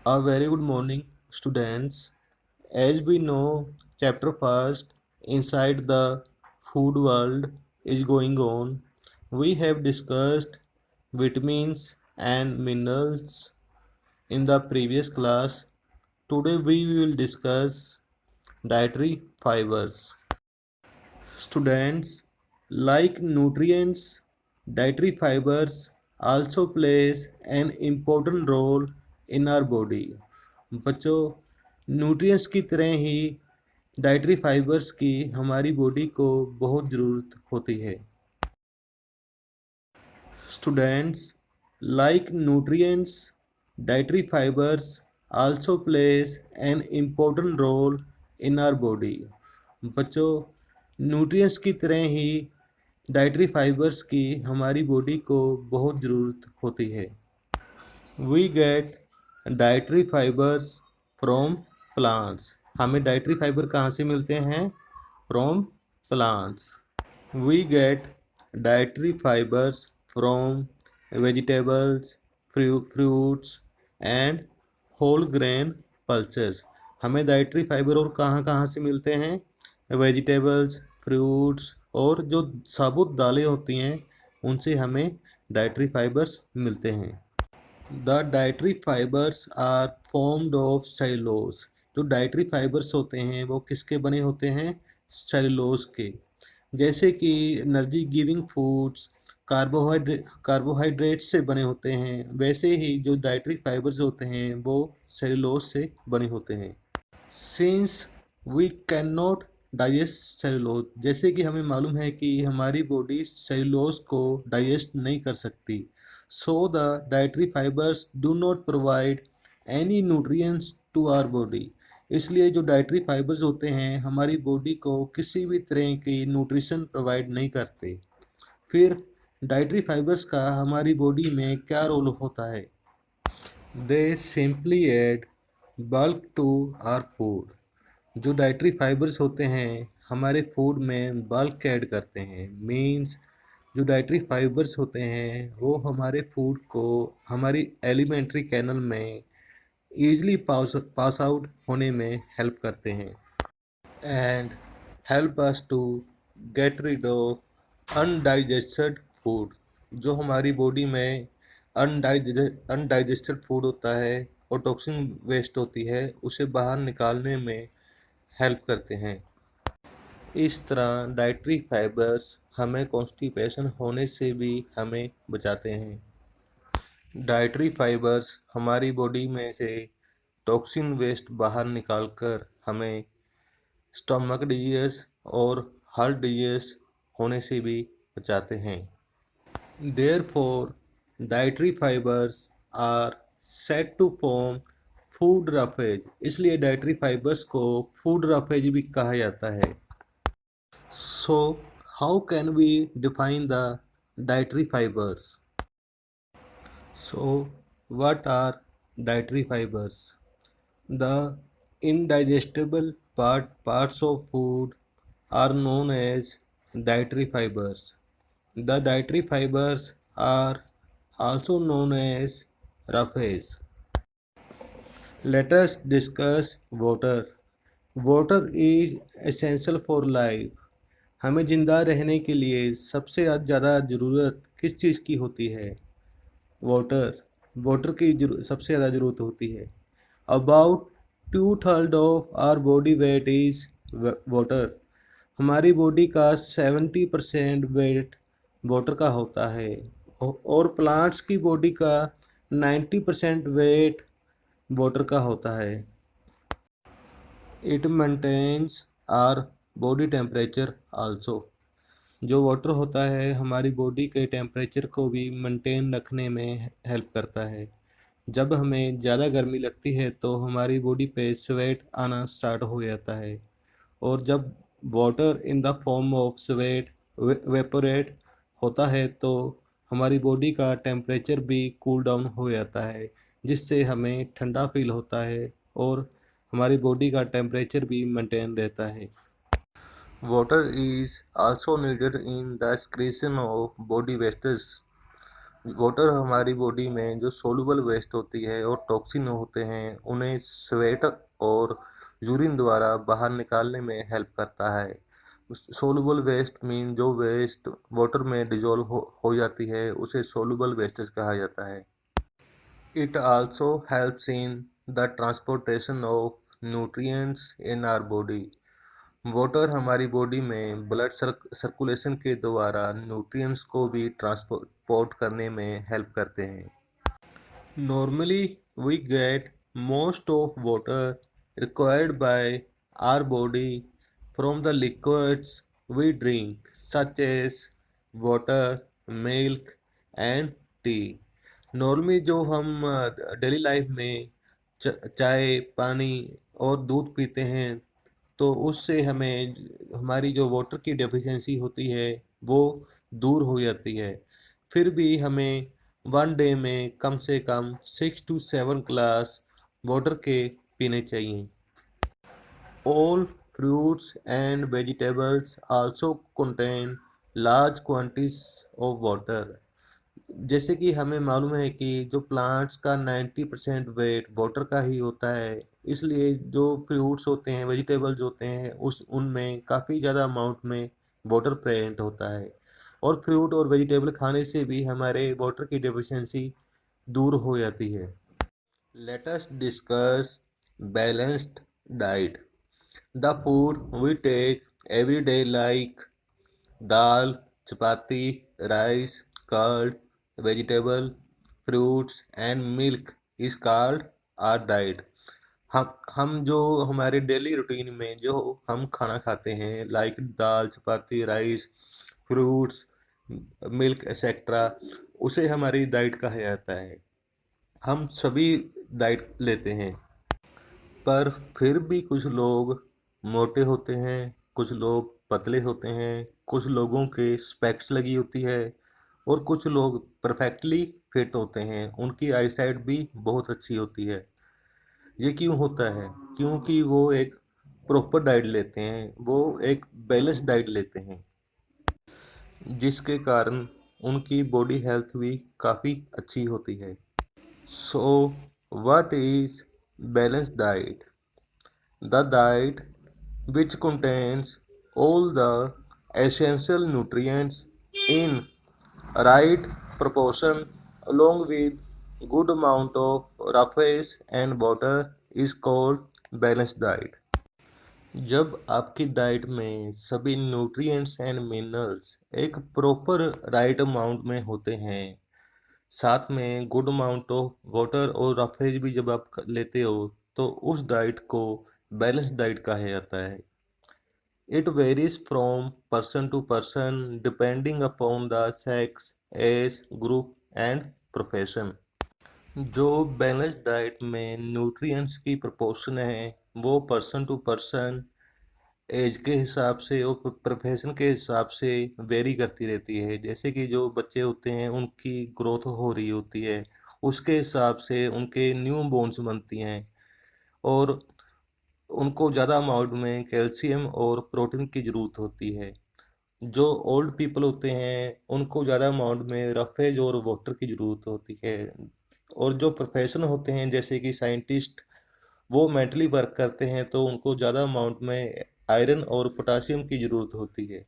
A very good morning, students. As we know, chapter first inside the food world is going on. We have discussed vitamins and minerals in the previous class. Today we will discuss dietary fibers. Students, like nutrients, dietary fibers also plays an important role in our body. बच्चों, nutrients की तरह ही dietary fibres की हमारी body को बहुत ज़रूरत होती है. Students, like nutrients, dietary fibers also plays an important role in our body. बच्चों, न्यूट्रिएंट्स की तरह ही डाइटरी फाइबर्स की हमारी बॉडी को बहुत ज़रूरत होती है. We get dietary fibres from plants. हमें डाइटरी फाइबर कहाँ से मिलते हैं? From plants. We get dietary fibers from vegetables, fruits and whole grain pulses. हमें डाइटरी फाइबर और कहाँ कहाँ से मिलते हैं? वेजिटेबल्स, फ्रूट्स और जो साबुत दालें होती हैं उनसे हमें डाइटरी फाइबर्स मिलते हैं. The dietary fibres are formed of cellulose. जो डाइटरी फाइबर्स होते हैं वो किसके बने होते हैं? सेलुलोज के. जैसे कि एनर्जी गिविंग फूड्स कार्बोहाइड्रेट से बने होते हैं, वैसे ही जो डाइटरी फाइबर्स होते हैं वो सेलुलोज से बने होते हैं. Since we can not digest cellulose, जैसे कि हमें मालूम है कि हमारी बॉडी सेलुलोज को डाइजेस्ट नहीं कर सकती, so the dietary fibres do not provide any nutrients to our body. इसलिए जो डाइटरी फाइबर्स होते हैं हमारी बॉडी को किसी भी तरह की न्यूट्रिशन प्रोवाइड नहीं करते. फिर डाइटरी फाइबर्स का हमारी बॉडी में क्या रोल होता है? They simply add bulk to our food. जो डाइटरी फाइबर्स होते हैं हमारे फूड में बल्क ऐड करते हैं. मीन्स जो डाइटरी फाइबर्स होते हैं वो हमारे फूड को हमारी एलिमेंट्री कैनल में ईजिली पास आउट होने में हेल्प करते हैं and help us to get rid of undigested food. जो हमारी बॉडी में अनडाइजेस्टेड फूड होता है और टॉक्सिन वेस्ट होती है उसे बाहर निकालने में हेल्प करते हैं. इस तरह डाइटरी फाइबर्स हमें कॉन्स्टिपेशन होने से भी हमें बचाते हैं. डाइटरी फाइबर्स हमारी बॉडी में से टॉक्सिन वेस्ट बाहर निकालकर हमें स्टमक डिजीज और हार्ट डिजीज होने से भी बचाते हैं. Therefore dietary fibres are set to form food roughage. इसलिए डाइटरी फाइबर्स को फूड रफेज भी कहा जाता है. So how can we define the dietary fibres? So, what are dietary fibers? The indigestible parts of food are known as dietary fibers. The dietary fibers are also known as roughage. Let us discuss water. Water is essential for life. हमें जिंदा रहने के लिए सबसे ज़्यादा ज़रूरत किस चीज़ की होती है? वाटर. वाटर की सबसे ज़्यादा ज़रूरत होती है. About 2/3 of our body weight is water. हमारी बॉडी का 70% वेट वाटर का होता है और प्लांट्स की बॉडी का 90% वेट वाटर का होता है. It maintains our body temperature also. जो वाटर होता है हमारी बॉडी के टेम्परेचर को भी मेंटेन रखने में हेल्प करता है. जब हमें ज़्यादा गर्मी लगती है तो हमारी बॉडी पे स्वेट आना स्टार्ट हो जाता है और जब water in the form of sweat evaporate होता है तो हमारी बॉडी का टेम्परेचर भी कूल डाउन हो जाता है जिससे हमें ठंडा फील होता है और हमारी बॉडी का टेम्परेचर भी मेंटेन रहता है. Water is also needed in the excretion of body wastes. Water हमारी बॉडी में जो सोलुबल वेस्ट होती है और टॉक्सिन होते हैं उन्हें स्वेट और यूरिन द्वारा बाहर निकालने में हेल्प करता है। सोलुबल वेस्ट मीन जो वेस्ट वाटर में डिजोल्व हो जाती है उसे सोलुबल वेस्टेज कहा जाता है। It also helps in the transportation of nutrients in our body. Water हमारी बॉडी में ब्लड सर्कुलेशन के द्वारा न्यूट्रिएंट्स को भी ट्रांसपोर्ट करने में हेल्प करते हैं। Normally, we get most of water required by our body from the liquids we drink, such as water, milk and tea. Normally जो हम डेली लाइफ में चाय, पानी और दूध पीते हैं तो उससे हमें हमारी जो वाटर की डेफिशिएंसी होती है वो दूर हो जाती है। फिर भी हमें वन डे में कम से कम 6 to 7 ग्लास वाटर के पीने चाहिए। All fruits and vegetables also contain large quantities of water। जैसे कि हमें मालूम है कि जो प्लांट्स का 90% वेट वाटर का ही होता है, इसलिए जो फ्रूट्स होते हैं, वेजिटेबल्स होते हैं, उस उनमें काफ़ी ज़्यादा अमाउंट में वाटर प्रेजेंट होता है। और फ्रूट और वेजिटेबल खाने से भी हमारे वाटर की डेफिशिएंसी दूर हो जाती है। Let us discuss balanced diet. The food we take every day like dal, chapati, rice, curd, vegetable, fruits and milk is called our diet। हम जो हमारे डेली रूटीन में जो हम खाना खाते हैं like dal, chapati, rice, fruits, milk etcetera, उसे हमारी डाइट कहा जाता है। हम सभी डाइट लेते हैं पर फिर भी कुछ लोग मोटे होते हैं, कुछ लोग पतले होते हैं, कुछ लोगों के स्पेक्स लगी होती है और कुछ लोग परफेक्टली फिट होते हैं, उनकी आईसाइट भी बहुत अच्छी होती है। ये क्यों होता है? क्योंकि वो एक प्रॉपर डाइट लेते हैं, वो एक बैलेंस डाइट लेते हैं, जिसके कारण उनकी बॉडी हेल्थ भी काफ़ी अच्छी होती है। So what is balance diet? The diet, which contains all the essential nutrients in right proportion along with good amount of roughage and water, is called balanced diet। जब आपकी डाइट में सभी nutrients and minerals एक proper right amount में होते हैं, साथ में गुड अमाउंट ऑफ वाटर और रफेज भी जब आप लेते हो तो उस डाइट को बैलेंस डाइट कहा जाता है। It varies from person to person depending upon the sex, age group and profession. जो बैलेंस डाइट में न्यूट्रिएंट्स की प्रोपोर्शन है वो पर्सन टू पर्सन, एज के हिसाब से और प्रोफेशन के हिसाब से वेरी करती रहती है। जैसे कि जो बच्चे होते हैं उनकी ग्रोथ हो रही होती है, उसके हिसाब से उनके न्यू बोन्स बनती हैं और उनको ज़्यादा अमाउंट में कैल्शियम और प्रोटीन की ज़रूरत होती है। जो ओल्ड पीपल होते हैं उनको ज़्यादा अमाउंट में रफेज और वाटर की ज़रूरत होती है। और जो प्रोफेशन होते हैं जैसे कि साइंटिस्ट, वो मेंटली वर्क करते हैं तो उनको ज़्यादा अमाउंट में आयरन और पोटासियम की ज़रूरत होती है।